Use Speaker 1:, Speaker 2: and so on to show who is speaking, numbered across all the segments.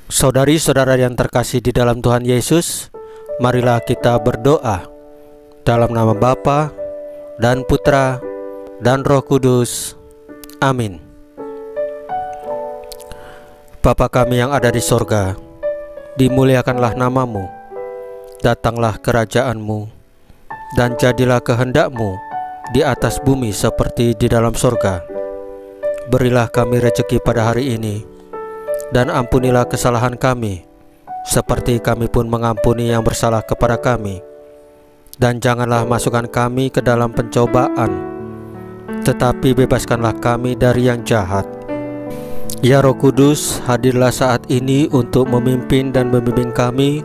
Speaker 1: Saudari-saudara yang terkasih di dalam Tuhan Yesus, marilah kita berdoa. Dalam nama Bapa dan Putra dan Roh Kudus. Amin. Bapa kami yang ada di sorga, dimuliakanlah namamu, datanglah kerajaan-Mu, dan jadilah kehendak-Mu di atas bumi seperti di dalam sorga. Berilah kami rezeki pada hari ini, dan ampunilah kesalahan kami, seperti kami pun mengampuni yang bersalah kepada kami. Dan janganlah masukkan kami ke dalam pencobaan, tetapi bebaskanlah kami dari yang jahat. Ya Roh Kudus, hadirlah saat ini untuk memimpin dan membimbing kami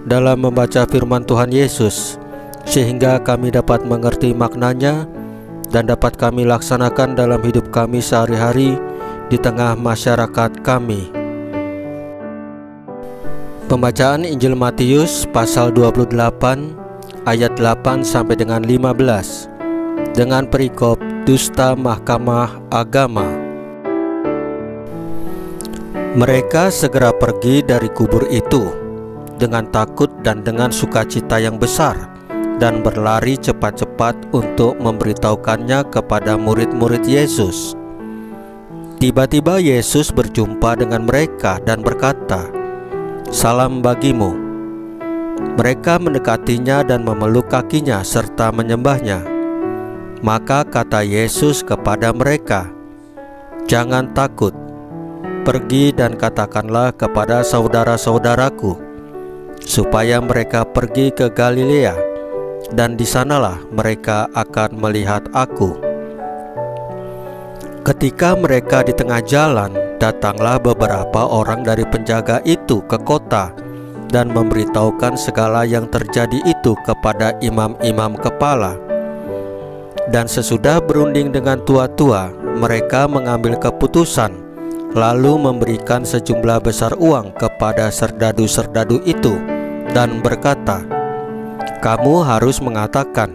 Speaker 1: dalam membaca firman Tuhan Yesus, sehingga kami dapat mengerti maknanya dan dapat kami laksanakan dalam hidup kami sehari-hari di tengah masyarakat kami. Pembacaan Injil Matius pasal 28 ayat 8 sampai dengan 15 dengan perikop dusta Mahkamah Agama. Mereka segera pergi dari kubur itu dengan takut dan dengan sukacita yang besar, dan berlari cepat-cepat untuk memberitahukannya kepada murid-murid Yesus. Tiba-tiba Yesus berjumpa dengan mereka dan berkata, "Salam bagimu." Mereka mendekatinya dan memeluk kakinya serta menyembahnya. Maka kata Yesus kepada mereka, "Jangan takut. Pergi dan katakanlah kepada saudara-saudaraku, supaya mereka pergi ke Galilea, dan di sanalah mereka akan melihat aku." Ketika mereka di tengah jalan, datanglah beberapa orang dari penjaga itu ke kota dan memberitahukan segala yang terjadi itu kepada imam-imam kepala. Dan sesudah berunding dengan tua-tua, mereka mengambil keputusan, lalu memberikan sejumlah besar uang kepada serdadu-serdadu itu, dan berkata, "Kamu harus mengatakan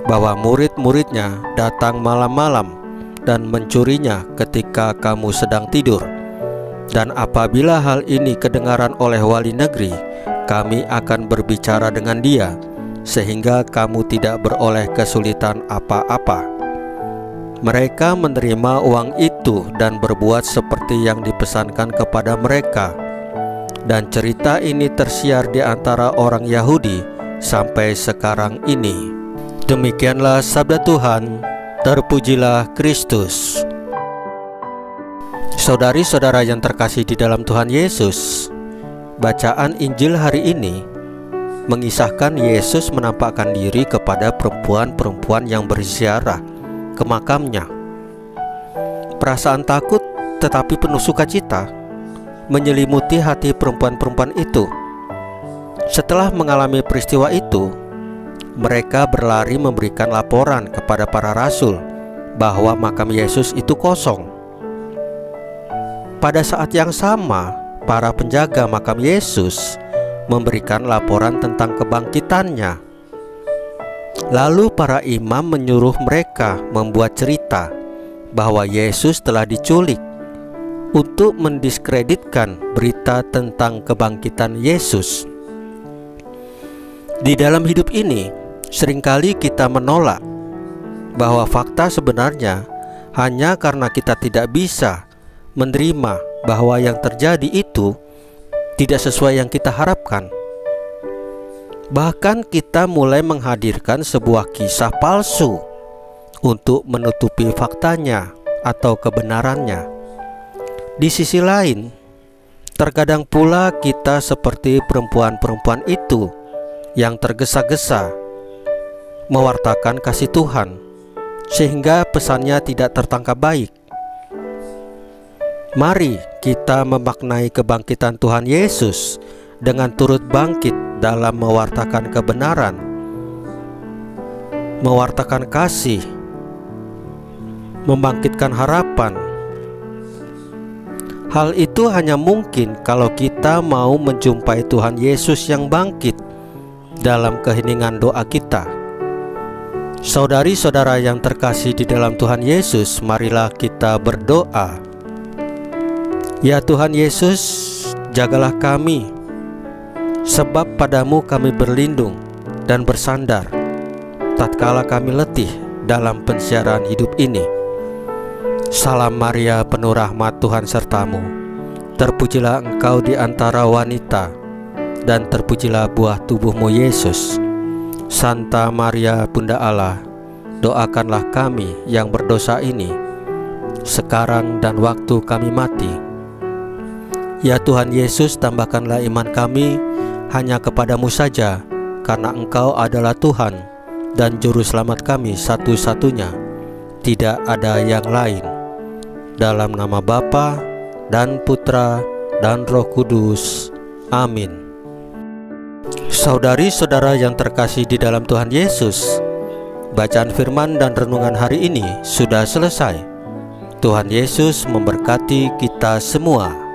Speaker 1: bahwa murid-muridnya datang malam-malam dan mencurinya ketika kamu sedang tidur. Dan apabila hal ini kedengaran oleh wali negeri, kami akan berbicara dengan dia, sehingga kamu tidak beroleh kesulitan apa-apa." Mereka menerima uang itu dan berbuat seperti yang dipesankan kepada mereka. Dan cerita ini tersiar di antara orang Yahudi sampai sekarang ini. Demikianlah sabda Tuhan. Terpujilah Kristus. Saudari-saudara yang terkasih di dalam Tuhan Yesus, bacaan Injil hari ini mengisahkan Yesus menampakkan diri kepada perempuan-perempuan yang berziarah ke makamnya. Perasaan takut tetapi penuh sukacita menyelimuti hati perempuan-perempuan itu. Setelah mengalami peristiwa itu, mereka berlari memberikan laporan kepada para rasul bahwa makam Yesus itu kosong. Pada saat yang sama, para penjaga makam Yesus memberikan laporan tentang kebangkitannya. Lalu para imam menyuruh mereka membuat cerita bahwa Yesus telah diculik untuk mendiskreditkan berita tentang kebangkitan Yesus. Di dalam hidup ini, seringkali kita menolak bahwa fakta sebenarnya hanya karena kita tidak bisa menerima bahwa yang terjadi itu tidak sesuai yang kita harapkan. Bahkan kita mulai menghadirkan sebuah kisah palsu untuk menutupi faktanya atau kebenarannya. Di sisi lain, terkadang pula kita seperti perempuan-perempuan itu yang tergesa-gesa mewartakan kasih Tuhan, sehingga pesannya tidak tertangkap baik. Mari kita memaknai kebangkitan Tuhan Yesus dengan turut bangkit dalam mewartakan kebenaran, mewartakan kasih, membangkitkan harapan. Hal itu hanya mungkin kalau kita mau menjumpai Tuhan Yesus yang bangkit dalam keheningan doa kita. Saudari-saudara yang terkasih di dalam Tuhan Yesus, marilah kita berdoa. Ya Tuhan Yesus, jagalah kami, sebab padamu kami berlindung dan bersandar tatkala kami letih dalam pensiaran hidup ini. Salam Maria, penuh rahmat, Tuhan sertamu. Terpujilah engkau di antara wanita, dan terpujilah buah tubuhmu Yesus. Santa Maria, Bunda Allah, doakanlah kami yang berdosa ini, sekarang dan waktu kami mati. Ya Tuhan Yesus, tambahkanlah iman kami hanya kepadamu saja, karena Engkau adalah Tuhan dan Juru Selamat kami satu-satunya, tidak ada yang lain. Dalam nama Bapa dan Putra dan Roh Kudus. Amin. Saudari-saudara yang terkasih di dalam Tuhan Yesus, bacaan firman dan renungan hari ini sudah selesai. Tuhan Yesus memberkati kita semua.